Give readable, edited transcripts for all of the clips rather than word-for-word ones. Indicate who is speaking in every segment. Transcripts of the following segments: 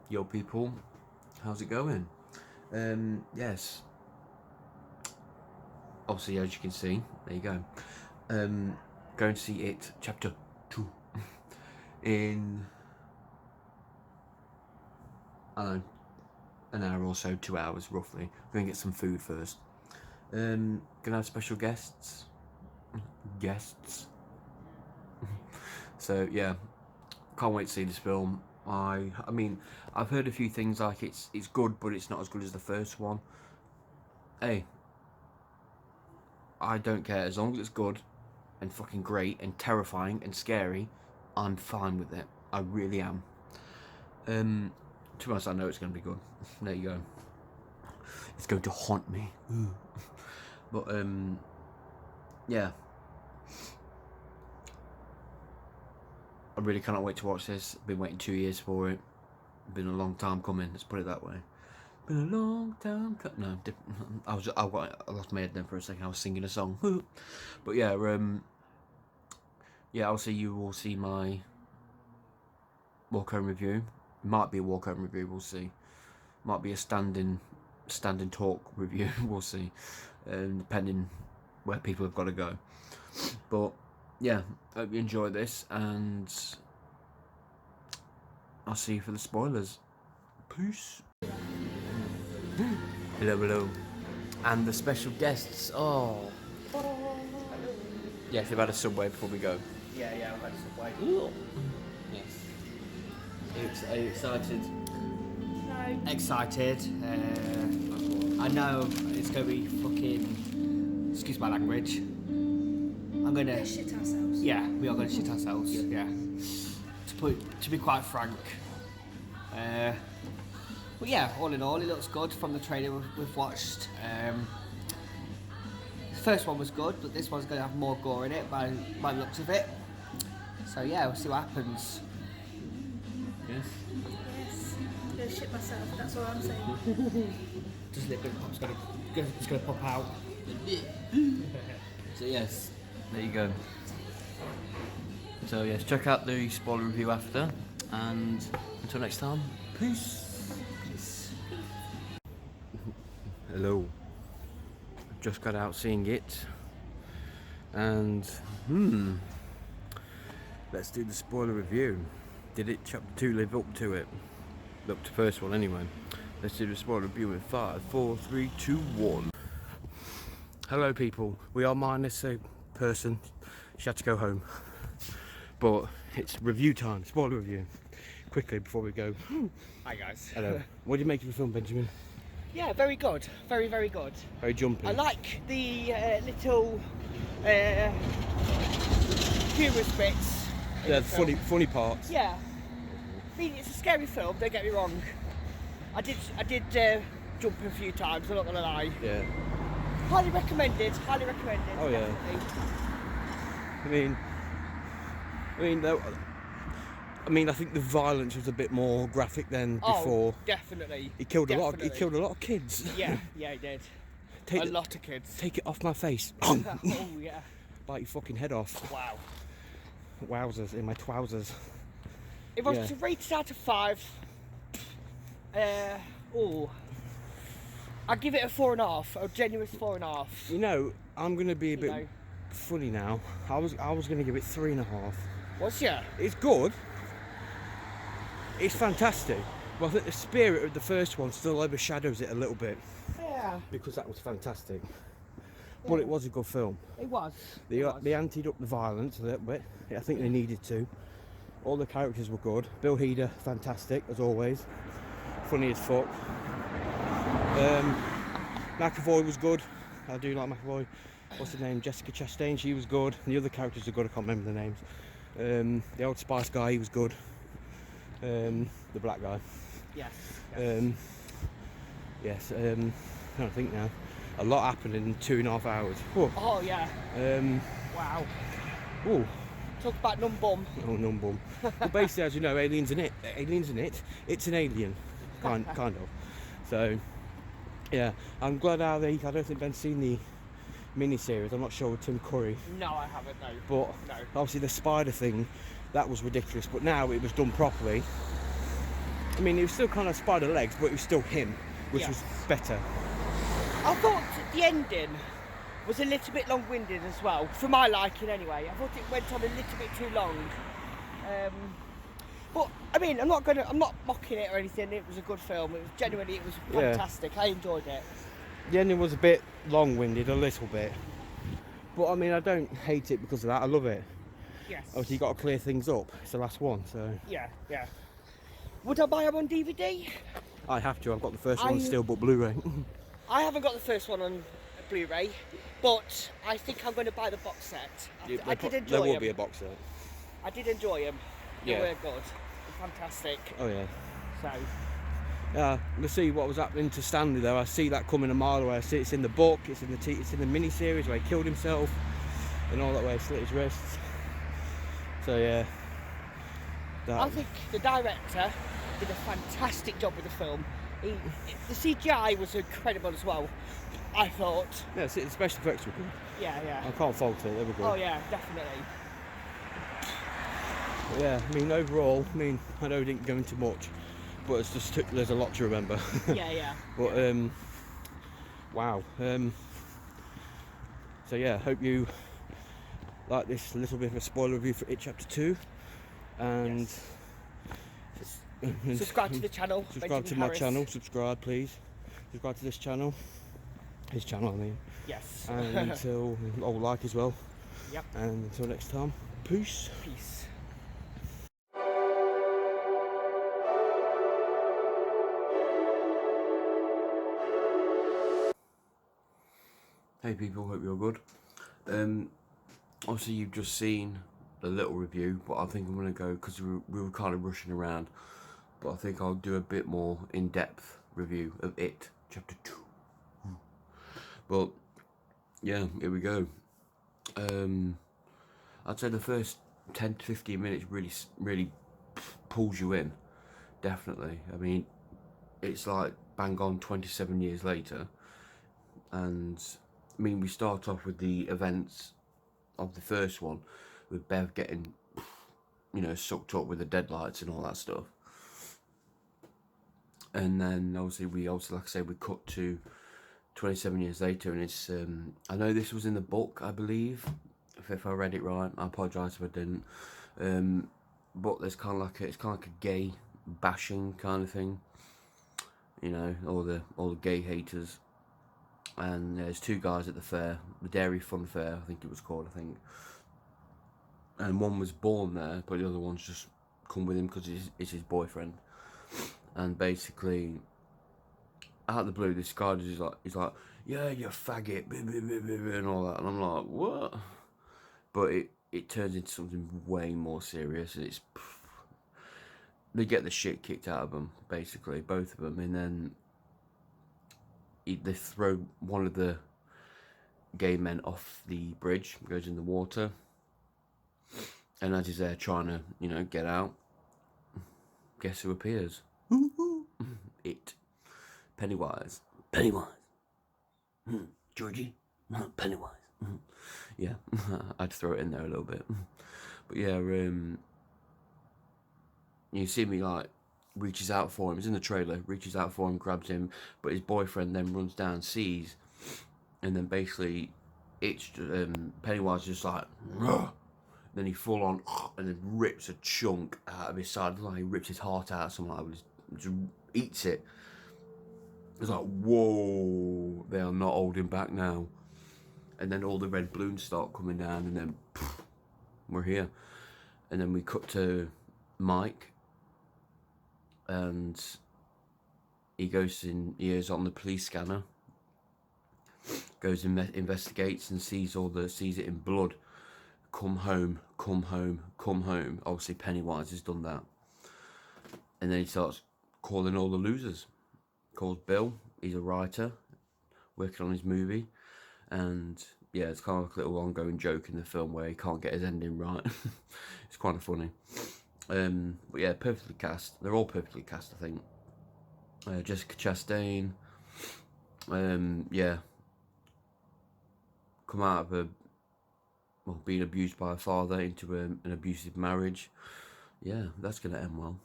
Speaker 1: Yo people, how's it going? Yes, obviously as you can see, there you go. Going to see it chapter 2 in, I don't know, an hour or so, 2 hours roughly. I'm going to get some food first. Gonna have special guests. So yeah, can't wait to see this film. I mean, I've heard a few things like it's good, but it's not as good as the first one. Hey, I don't care as long as it's good and fucking great and terrifying and scary. I'm fine with it. I really am. To be honest, I know it's going to be good. There you go. It's going to haunt me. But yeah. I really cannot wait to watch this. Been waiting 2 years for it. Been a long time coming. Let's put it that way. Been a long time. No, I lost my head then for a second. I was singing a song. But yeah, yeah. Obviously, you will see my walk home review. Might be a walk home review. We'll see. Might be a standing talk review. We'll see, depending where people have got to go. But yeah, hope you enjoy this, and I'll see you for the spoilers. Peace. Hello. And the special guests. Oh. Yes, they've had a Subway before we go.
Speaker 2: Yeah, I've had a Subway.
Speaker 1: Ooh. Yes. Are you excited?
Speaker 2: No. Excited. I know it's going to be fucking... Excuse my language. I'm going to...
Speaker 3: shit ourselves.
Speaker 2: Yeah, we are going to shit ourselves. Yeah. To be quite frank. But yeah, all in all, it looks good from the trailer we've watched. The first one was good, but this one's going to have more gore in it by the looks of it. So yeah, we'll see what happens.
Speaker 1: Yes.
Speaker 3: Yes. I'm gonna shit myself, that's all I'm saying.
Speaker 2: Just a little bit of pop's going to pop out.
Speaker 1: So yes, there you go. So yes, check out the spoiler review after, and until next time, peace. Hello. I've just got out seeing it, and let's do the spoiler review. Did it chapter 2 live up to it? Up to the first one anyway. Let's do the spoiler review in 5, 4, 3, 2, 1. Hello people, we are minus a person. She had to go home. But it's review time, spoiler review. Quickly before we go.
Speaker 2: Hi guys.
Speaker 1: Hello. What do you make of the film, Benjamin?
Speaker 2: Yeah, very good. Very, very good.
Speaker 1: Very jumpy.
Speaker 2: I like the little humorous bits.
Speaker 1: Yeah, the funny parts.
Speaker 2: Yeah. I mean, it's a scary film, don't get me wrong. I did jump a few times, I'm not going to lie.
Speaker 1: Yeah.
Speaker 2: Highly recommended.
Speaker 1: Oh yeah.
Speaker 2: Definitely.
Speaker 1: I mean, I think the violence was a bit more graphic than before.
Speaker 2: Oh, definitely.
Speaker 1: He killed a lot of kids.
Speaker 2: Yeah, he did. A lot of kids.
Speaker 1: Take it off my face.
Speaker 2: Oh yeah.
Speaker 1: Bite your fucking head off.
Speaker 2: Wow.
Speaker 1: Wowzers in my trousers.
Speaker 2: If I was to rate it out of 5, I'd give it a 4.5, a generous 4.5.
Speaker 1: You know, I'm gonna be a bit funny now. I was gonna give it 3.5.
Speaker 2: What's yeah?
Speaker 1: It's good. It's fantastic. But I think the spirit of the first one still overshadows it a little bit.
Speaker 2: Yeah.
Speaker 1: Because that was fantastic. But it was a good film.
Speaker 2: It was.
Speaker 1: They anteed up the violence a little bit. I think they needed to. All the characters were good. Bill Hader, fantastic as always. Funny as fuck. McAvoy was good. I do like McAvoy. What's her name? Jessica Chastain, she was good. And the other characters are good, I can't remember the names. The Old Spice guy, he was good. The black guy.
Speaker 2: Yes.
Speaker 1: Yes. I'm trying to think now. A lot happened in 2.5 hours. Whoa.
Speaker 2: Oh yeah. Wow.
Speaker 1: Oh.
Speaker 2: Talk about numb bum.
Speaker 1: Oh, numb bum. But basically, as you know, aliens in it. It's an alien, kind of. So, yeah, I'm glad how I don't think Ben's seen the mini-series. I'm not sure with Tim Curry.
Speaker 2: No, I haven't. No.
Speaker 1: But
Speaker 2: no.
Speaker 1: obviously the spider thing, that was ridiculous. But now it was done properly. I mean, he was still kind of spider legs, but it was still him, which
Speaker 2: Yes.
Speaker 1: was better.
Speaker 2: I thought the ending was a little bit long-winded as well, for my liking anyway. I thought it went on a little bit too long. But I mean, I'm not mocking it or anything. It was a good film. It was
Speaker 1: Yeah.
Speaker 2: fantastic. I enjoyed it.
Speaker 1: The ending was a bit long-winded, a little bit. But I mean, I don't hate it because of that. I love it.
Speaker 2: Yes.
Speaker 1: Obviously, you got to clear things up. It's the last one, so
Speaker 2: Yeah. Would I buy them on DVD?
Speaker 1: I have to. I've got the first one
Speaker 2: I-
Speaker 1: still, but Blu-ray.
Speaker 2: I haven't got the first one on Blu-ray, but I think I'm going to buy the box set. I did enjoy
Speaker 1: There will
Speaker 2: them.
Speaker 1: be a box set.
Speaker 2: I did enjoy them. They
Speaker 1: Yeah.
Speaker 2: were good. Fantastic.
Speaker 1: Oh yeah.
Speaker 2: So,
Speaker 1: Yeah, let's see what was happening to Stanley though. I see that coming a mile away. I see it's in the book, it's in the mini-series where he killed himself and all that way he slit his wrists. So yeah.
Speaker 2: I think the director did a fantastic job with the film. The CGI was incredible as well, I thought.
Speaker 1: Yeah, the special effects were good.
Speaker 2: Yeah.
Speaker 1: I can't fault it, they were good.
Speaker 2: Oh yeah, definitely.
Speaker 1: But yeah, I mean overall, I know I didn't go into much, but it's just there's a lot to remember.
Speaker 2: Yeah.
Speaker 1: But wow. So yeah, hope you like this little bit of a spoiler review for It Chapter 2, and
Speaker 2: Subscribe to the channel.
Speaker 1: subscribe to
Speaker 2: Benjamin
Speaker 1: my
Speaker 2: Harris.
Speaker 1: channel. Subscribe, please. Subscribe to this channel. His channel, I mean.
Speaker 2: Yes.
Speaker 1: And until like as well.
Speaker 2: Yep.
Speaker 1: And until next time, peace.
Speaker 2: Peace.
Speaker 1: Hey people, hope you're good. Obviously you've just seen a little review, but I think I'm going to go, because we were kind of rushing around, but I think I'll do a bit more in-depth review of It Chapter 2. But yeah, here we go. I'd say the first 10 to 15 minutes really pulls you in, definitely. I mean, it's like bang on 27 years later, and I mean, we start off with the events of the first one, with Bev getting, sucked up with the deadlights and all that stuff. And then obviously like I say, we cut to 27 years later, and it's, I know this was in the book, I believe, if I read it right. I apologise if I didn't. But there's kind of like a gay bashing kind of thing, all the gay haters. And there's two guys at the fair, the Dairy Fun Fair, I think it was called, and one was born there, but the other one's just come with him because it's his boyfriend. And basically, out of the blue, this guy is like, yeah, you faggot, and all that, and I'm like, what? But it turns into something way more serious, and they get the shit kicked out of them, basically, both of them, and then they throw one of the gay men off the bridge, goes in the water, and as he's there trying to, get out, guess who appears? It. Pennywise. Georgie? Pennywise. Yeah, I'd throw it in there a little bit. But yeah, you see me like, reaches out for him, he's in the trailer, reaches out for him, grabs him, but his boyfriend then runs down, sees, and then basically it's Pennywise just like, "Rah!" Then he full on and then rips a chunk out of his side, like he rips his heart out, something like that, just eats it. It's like, whoa, they are not holding back now. And then all the red balloons start coming down, and then we're here. And then we cut to Mike, and he is on the police scanner, goes and investigates and sees it in blood. Come home. Obviously Pennywise has done that. And then he starts calling all the losers. Calls Bill, he's a writer, working on his movie. And yeah, it's kind of like a little ongoing joke in the film where he can't get his ending right. It's kind of funny. But yeah, perfectly cast. They're all perfectly cast, I think. Jessica Chastain. Yeah. Come out of being abused by a father into an abusive marriage. Yeah, that's going to end well.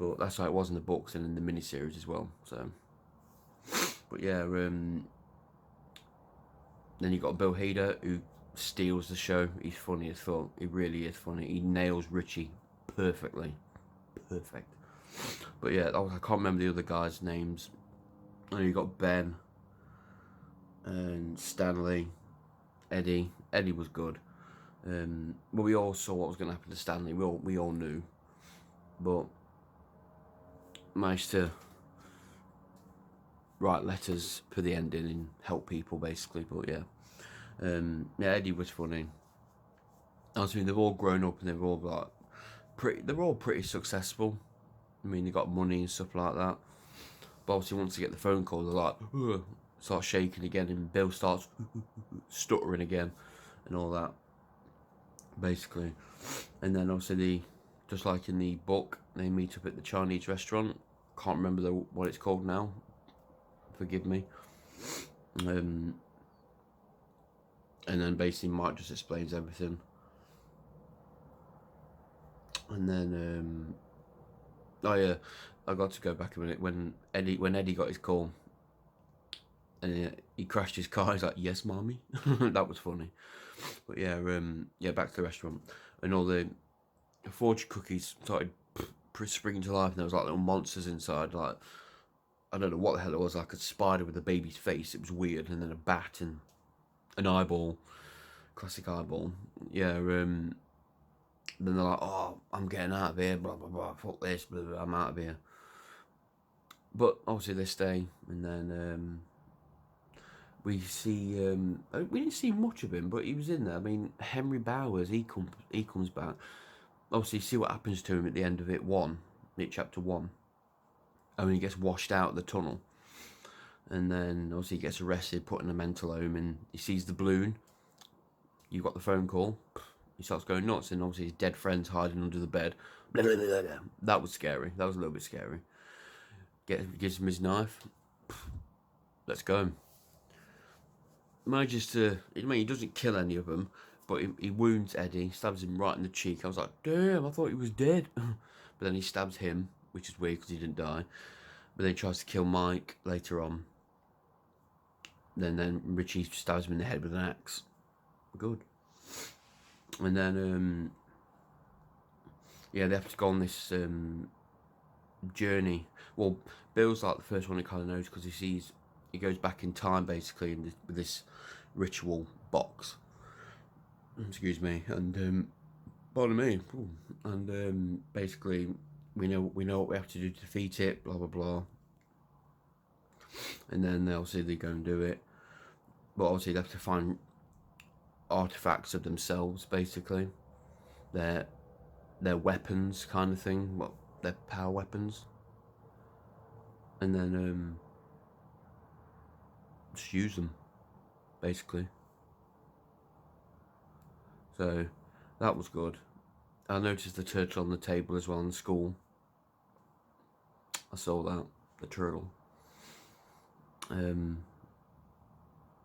Speaker 1: But that's how it was in the books and in the miniseries as well. So, but yeah, then you got Bill Hader, who steals the show. He's funny as fuck. He really is funny. He nails Richie perfectly. Perfect. But yeah, I can't remember the other guys' names. And you got Ben and Stanley, Eddie. Eddie was good. But we all saw what was going to happen to Stanley. We all knew. But managed to write letters for the ending and help people basically. But yeah, Eddie was funny. I mean, they've all grown up and they're all like they're all pretty successful. I mean, they got money and stuff like that. But obviously, once they get the phone call, they're like, ugh, start shaking again, and Bill starts stuttering again, and all that, basically. And then obviously, just like in the book, they meet up at the Chinese restaurant. Can't remember what it's called now. Forgive me. And then basically Mike just explains everything. And then oh yeah, I got to go back a minute when Eddie got his call and he crashed his car. He's like, "Yes, mommy." That was funny. But yeah, back to the restaurant, and all the fortune cookies started springing to life, and there was like little monsters inside. Like, I don't know what the hell it was, like a spider with a baby's face. It was weird, and then a bat and an eyeball, classic eyeball. Yeah. Then they're like, "Oh, I'm getting out of here, blah, blah, blah, fuck this, blah, blah, I'm out of here." But obviously they stay, and then we see, we didn't see much of him, but he was in there. I mean, Henry Bowers, he comes back. Obviously, see what happens to him at the end of chapter 1. I mean, he gets washed out of the tunnel. And then, obviously, he gets arrested, put in a mental home, and he sees the balloon. You got the phone call. He starts going nuts, and obviously his dead friend's hiding under the bed. Blah, blah, blah, blah. That was scary. That was a little bit scary. Gives him his knife. Let's go. Manages to... I mean, he doesn't kill any of them, but he wounds Eddie, stabs him right in the cheek. I was like, damn, I thought he was dead. But then he stabs him, which is weird because he didn't die. But then he tries to kill Mike later on. Then Richie stabs him in the head with an axe. Good. And then, they have to go on this journey. Well, Bill's like the first one who kind of knows because he goes back in time basically with this ritual box. Excuse me, and pardon me. Ooh. And basically, we know what we have to do to defeat it. Blah blah blah. And then obviously they go and do it, but obviously they have to find artifacts of themselves, basically their weapons kind of thing, their power weapons, and then just use them basically. So that was good. I noticed the turtle on the table as well in school. I saw that, the turtle.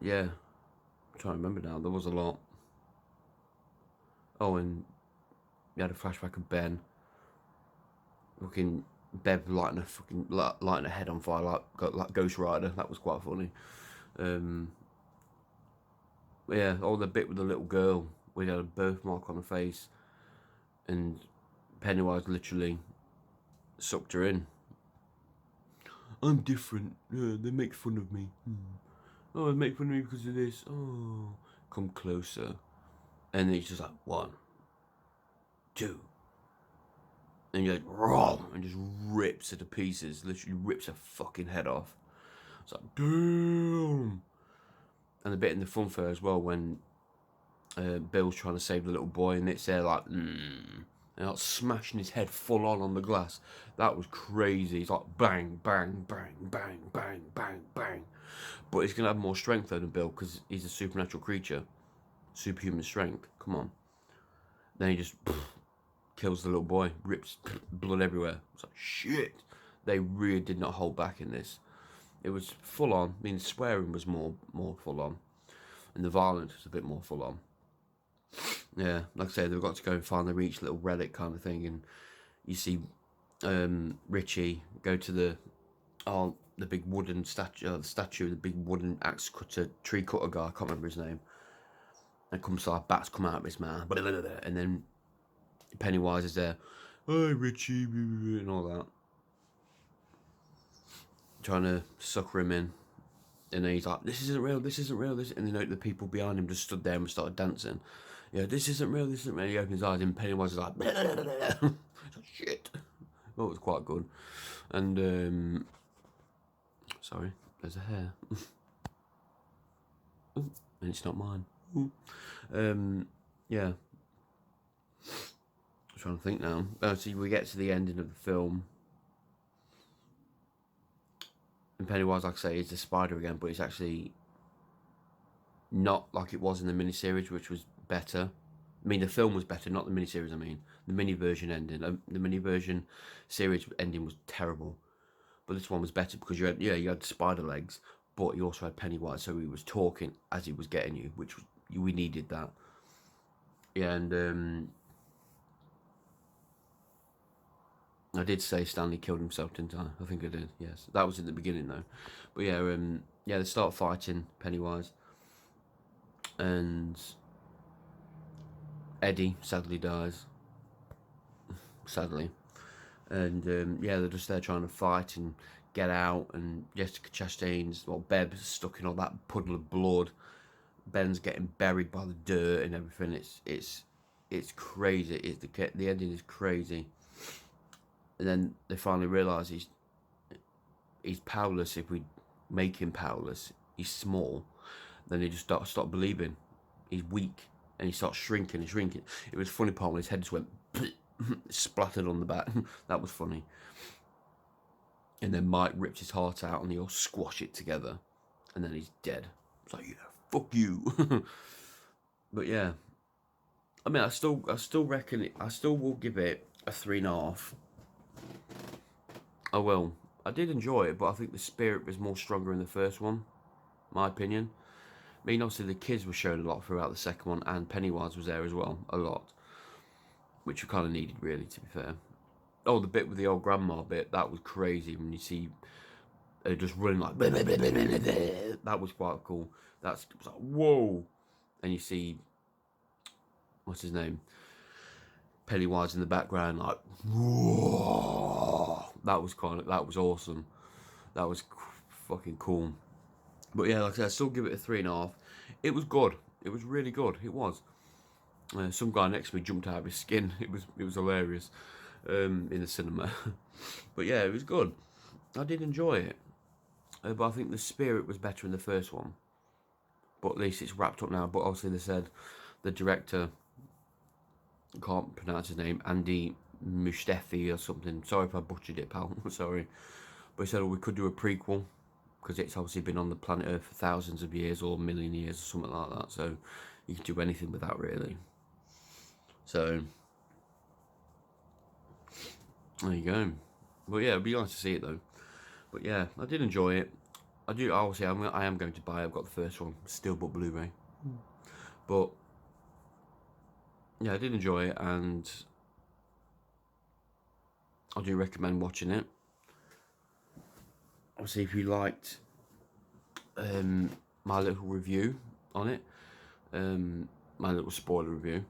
Speaker 1: Yeah, I'm trying to remember now. There was a lot. Oh, and we had a flashback of Ben. Fucking Bev lighting a head on fire like Ghost Rider. That was quite funny. Yeah, the bit with the little girl. We had a birthmark on her face, and Pennywise literally sucked her in. I'm different. They make fun of me. Oh, they make fun of me because of this. Oh, come closer. And he's just like, 1, 2. And you're like, raw, and just rips her to pieces. Literally rips her fucking head off. It's like, damn. And the bit in the fun fair as well when Bill's trying to save the little boy, and it's there like, and like smashing his head full on the glass. That was crazy. He's like bang, bang, bang, bang, bang, bang, bang. But he's gonna have more strength though than Bill because he's a supernatural creature, superhuman strength. Come on. Then he just kills the little boy, rips blood everywhere. It's like shit. They really did not hold back in this. It was full on. I mean, swearing was more full on, and the violence was a bit more full on. Yeah, like I said, they've got to go and find their each little relic kind of thing, and you see Richie go to the big wooden statue, the statue, the big wooden axe cutter, tree cutter guy. I can't remember his name. And comes like bats come out of his mouth, and then Pennywise is there. Hey Richie, and all that, trying to sucker him in. And then he's like, this isn't real, this isn't real, this. And then the people behind him just stood there and started dancing. Yeah, this isn't real, this isn't real. He opens his eyes and Pennywise is like, it's like shit. Well, it was quite good. And, sorry, there's a hair. Ooh, and it's not mine. Ooh. Yeah. I'm trying to think now. So we get to the ending of the film. And Pennywise, like I say, is the spider again, but it's actually not like it was in the miniseries, which was better. I mean, the film was better, not the miniseries. I mean, the mini version ending, the mini version series ending was terrible, but this one was better because you had spider legs, but you also had Pennywise, so he was talking as he was getting you, which was, we needed that. Yeah, and I did say Stanley killed himself, didn't I? I think I did, yes. That was in the beginning, though. But yeah, they start fighting Pennywise. And Eddie sadly dies. Sadly. And, they're just there trying to fight and get out. And Jessica Chastain's, Beb's stuck in all that puddle of blood. Ben's getting buried by the dirt and everything. It's crazy. The ending is crazy. And then they finally realise he's powerless if we make him powerless. He's small. Then he just stop believing. He's weak. And he starts shrinking and shrinking. It was a funny part when his head just went splattered on the back. That was funny. And then Mike ripped his heart out and they all squash it together. And then he's dead. It's like, yeah, fuck you. But yeah. I mean, I still reckon I still will give it a 3.5. I will. I did enjoy it, but I think the spirit was more stronger in the first one, my opinion. I mean, obviously the kids were shown a lot throughout the second one, and Pennywise was there as well, a lot. Which we kind of needed, really, to be fair. Oh, the bit with the old grandma bit, that was crazy, when you see her just running like... That was quite cool. It was like, whoa! And you see... What's his name? Pennywise in the background, like... Whoa! That was awesome. That was fucking cool. But yeah, like I said, I still give it a 3.5. It was good. It was really good. It was. Some guy next to me jumped out of his skin. It was hilarious in the cinema. But yeah, it was good. I did enjoy it. But I think the spirit was better in the first one. But at least it's wrapped up now. But obviously they said the director, I can't pronounce his name, Andy Muschietti or something. Sorry if I butchered it, pal. Sorry. But he said, we could do a prequel. Because it's obviously been on the planet Earth for thousands of years or a million years or something like that. So you can do anything with that, really. So there you go. But yeah, it'd be nice to see it though. But yeah, I did enjoy it. Obviously I am going to buy it. I've got the first one, Steelbook Blu-ray. But yeah, I did enjoy it, and I do recommend watching it. Obviously, if you liked my little review on it, my little spoiler review.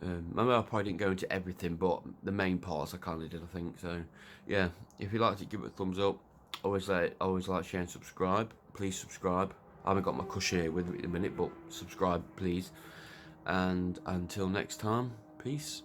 Speaker 1: I probably didn't go into everything, but the main parts I kind of did, I think. So, yeah, if you liked it, give it a thumbs up. Always like, share, and subscribe. Please subscribe. I haven't got my cushion here with me at the minute, but subscribe, please. And until next time, peace.